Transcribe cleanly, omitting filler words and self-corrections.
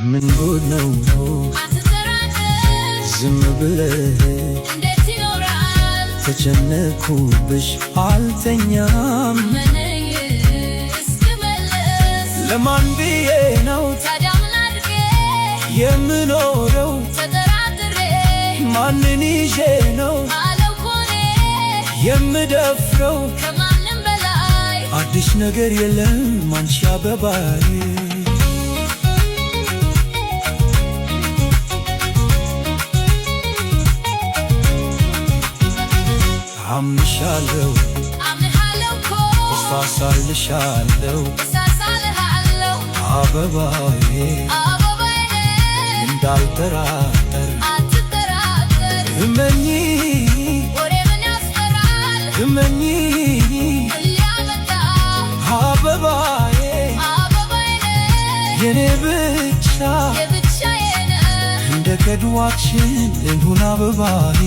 ምን ጉድ ነው ዝም ብለህ እንዴት ይኖራል? ተጨነኩብሽ አልተኛም እስክመለስ ለማን ብዬ ነው ታዲያ ምን አድርጌ የምኖረው ተጠራጥሬ ማንን ይዤ ነው አለኮኔ የምደፍረው ከማንም በላይ አዲስ ነገር የለም አንቺ አበባዬ አምንሻለሁ እኮ ተስፋ ሳልሻለሁ አበባዬ እንዳልጠራጠር አትጠራጠር እመኚ ወሬ ምን ያስፈራል እመኚ ሊያመጣ አበባዬ የኔ ብቻ የብቻዬ እንደ ከድዋችን እንሁን አበባዬ